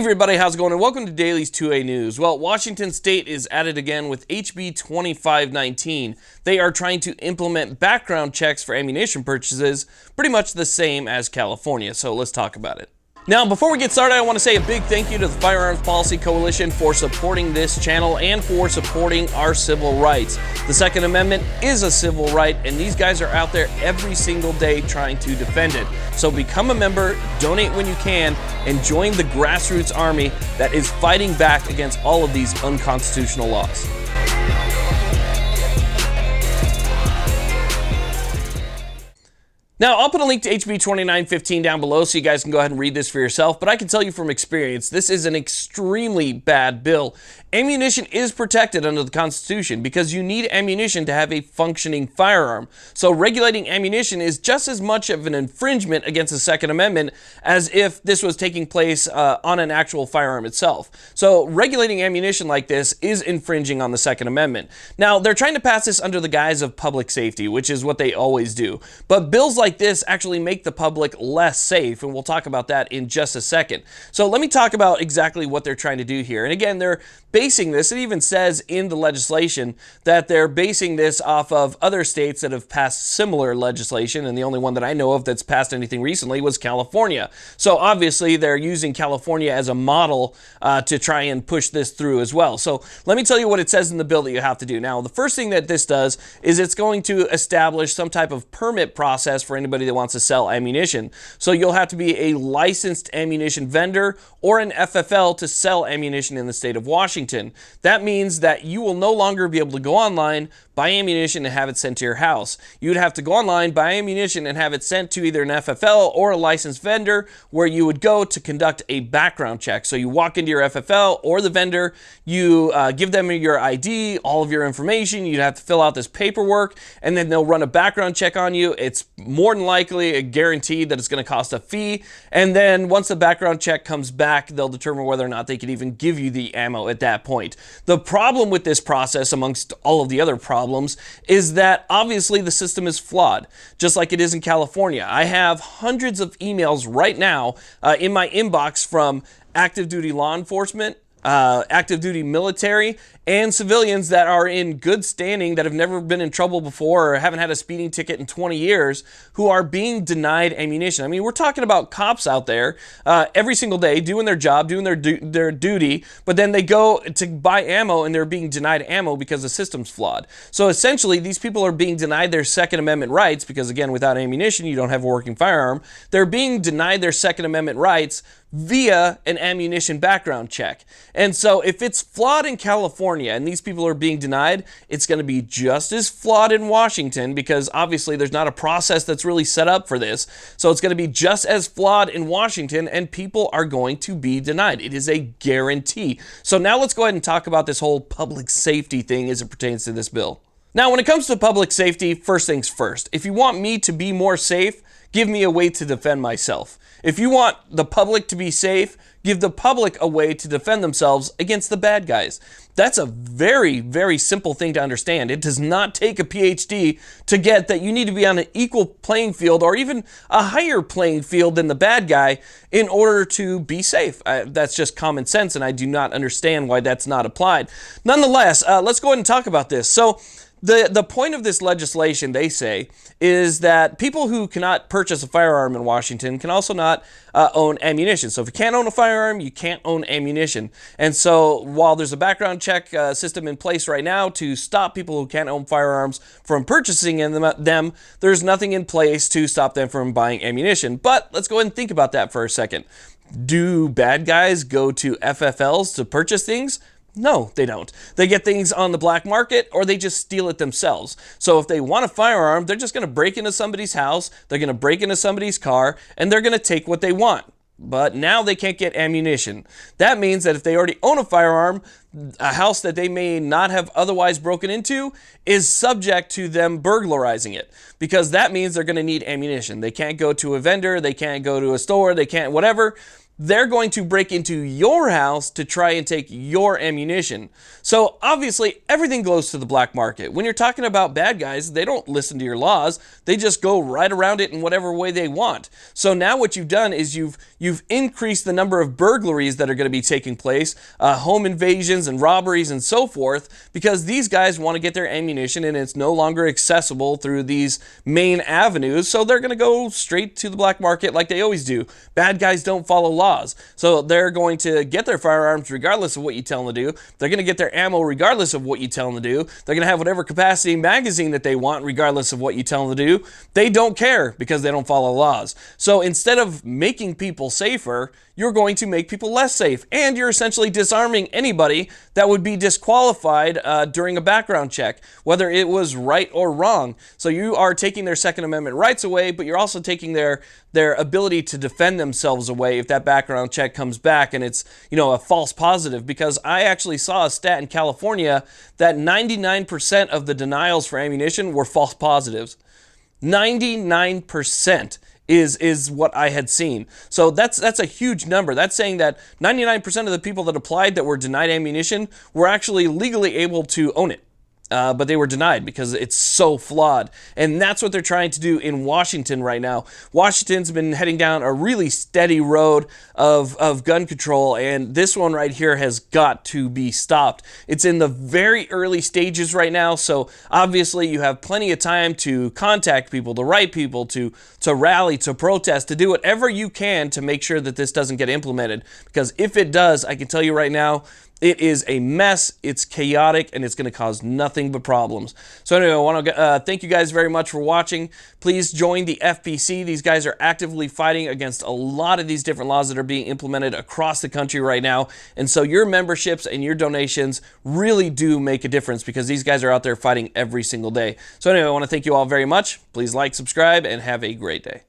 everybody, how's it going? And welcome to Daily's 2A News. Well, Washington State is at it again with HB2915. They are trying to implement background checks for ammunition purchases, pretty much the same as California, so let's talk about it. Now, before we get started, I want to say a big thank you to the Firearms Policy Coalition for supporting this channel and for supporting our civil rights. The Second Amendment is a civil right, and these guys are out there every single day trying to defend it. So become a member, donate when you can, and join the grassroots army that is fighting back against all of these unconstitutional laws. Now, I'll put a link to HB2915 down below so you guys can go ahead and read this for yourself, but I can tell you from experience, this is an extremely bad bill. Ammunition is protected under the Constitution because you need ammunition to have a functioning firearm. So regulating ammunition is just as much of an infringement against the Second Amendment as if this was taking place on an actual firearm itself. So regulating ammunition like this is infringing on the Second Amendment. Now, they're trying to pass this under the guise of public safety, which is what they always do. But bills like this actually make the public less safe, and we'll talk about that in just a second. So let me talk about exactly what they're trying to do here. And again, they're basing this, it even says in the legislation that they're basing this off of other states that have passed similar legislation, and the only one that I know of that's passed anything recently was California. So obviously they're using California as a model to try and push this through as well. So let me tell you what it says in the bill that you have to do. Now, the first thing that this does is it's going to establish some type of permit process for anybody that wants to sell ammunition. So you'll have to be a licensed ammunition vendor or an FFL to sell ammunition in the state of Washington. That means that you will no longer be able to go online, buy ammunition, and have it sent to your house. You would have to go online, buy ammunition, and have it sent to either an FFL or a licensed vendor where you would go to conduct a background check. So you walk into your FFL or the vendor, you give them your ID, all of your information, you'd have to fill out this paperwork, and then they'll run a background check on you. It's more than likely guaranteed that it's going to cost a fee, and then once the background check comes back, they'll determine whether or not they can even give you the ammo at that point. The problem with this process, amongst all of the other problems, is that obviously the system is flawed, just like it is in California. I have hundreds of emails right now in my inbox from active duty law enforcement, active duty military, and civilians that are in good standing that have never been in trouble before or haven't had a speeding ticket in 20 years who are being denied ammunition. I mean, we're talking about cops out there every single day doing their job, doing their duty, but then they go to buy ammo and they're being denied ammo because the system's flawed. So essentially, these people are being denied their Second Amendment rights because, again, without ammunition, you don't have a working firearm. They're being denied their Second Amendment rights via an ammunition background check. And so if it's flawed in California and these people are being denied, it's going to be just as flawed in Washington because obviously there's not a process that's really set up for this. So it's going to be just as flawed in Washington and people are going to be denied. It is a guarantee. So now let's go ahead and talk about this whole public safety thing as it pertains to this bill. Now, when it comes to public safety, first things first. If you want me to be more safe, give me a way to defend myself. If you want the public to be safe, give the public a way to defend themselves against the bad guys. That's a very, very simple thing to understand. It does not take a PhD to get that you need to be on an equal playing field or even a higher playing field than the bad guy in order to be safe. That's just common sense, and I do not understand why that's not applied. Nonetheless, let's go ahead and talk about this. So, the point of this legislation, they say, is that people who cannot purchase a firearm in Washington can also not own ammunition. So if you can't own a firearm, you can't own ammunition. And so while there's a background check system in place right now to stop people who can't own firearms from purchasing them, there's nothing in place to stop them from buying ammunition. But let's go ahead and think about that for a second. Do bad guys go to FFLs to purchase things? No, they don't. They get things on the black market or they just steal it themselves. So if they want a firearm, they're just going to break into somebody's house, they're going to break into somebody's car, and they're going to take what they want. But now they can't get ammunition. That means that if they already own a firearm, a house that they may not have otherwise broken into is subject to them burglarizing it, because that means they're going to need ammunition. They can't go to a vendor, they can't go to a store, they can't whatever. they're going to break into your house to try and take your ammunition. So obviously everything goes to the black market. When you're talking about bad guys, they don't listen to your laws. They just go right around it in whatever way they want. So now what you've done is you've increased the number of burglaries that are going to be taking place, home invasions and robberies and so forth, because these guys want to get their ammunition and it's no longer accessible through these main avenues. So they're going to go straight to the black market like they always do. Bad guys don't follow laws. So they're going to get their firearms regardless of what you tell them to do. They're going to get their ammo regardless of what you tell them to do. They're going to have whatever capacity magazine that they want regardless of what you tell them to do. They don't care because they don't follow laws. So instead of making people safer, you're going to make people less safe. And you're essentially disarming anybody that would be disqualified during a background check, whether it was right or wrong. So you are taking their Second Amendment rights away, but you're also taking their ability to defend themselves away if that background check comes back and it's, you know, a false positive. Because I actually saw a stat in California that 99% of the denials for ammunition were false positives. 99% is what I had seen. So that's a huge number. That's saying that 99% of the people that applied that were denied ammunition were actually legally able to own it. But they were denied because it's so flawed. And that's what they're trying to do in Washington right now. Washington's been heading down a really steady road of gun control, and this one right here has got to be stopped. It's in the very early stages right now, so obviously you have plenty of time to contact people, to write people, to rally, to protest, to do whatever you can to make sure that this doesn't get implemented. Because if it does, I can tell you right now, it is a mess, it's chaotic, and it's going to cause nothing but problems. So anyway, I want to thank you guys very much for watching. Please join the FPC. These guys are actively fighting against a lot of these different laws that are being implemented across the country right now. And so your memberships and your donations really do make a difference because these guys are out there fighting every single day. So anyway, I want to thank you all very much. Please like, subscribe, and have a great day.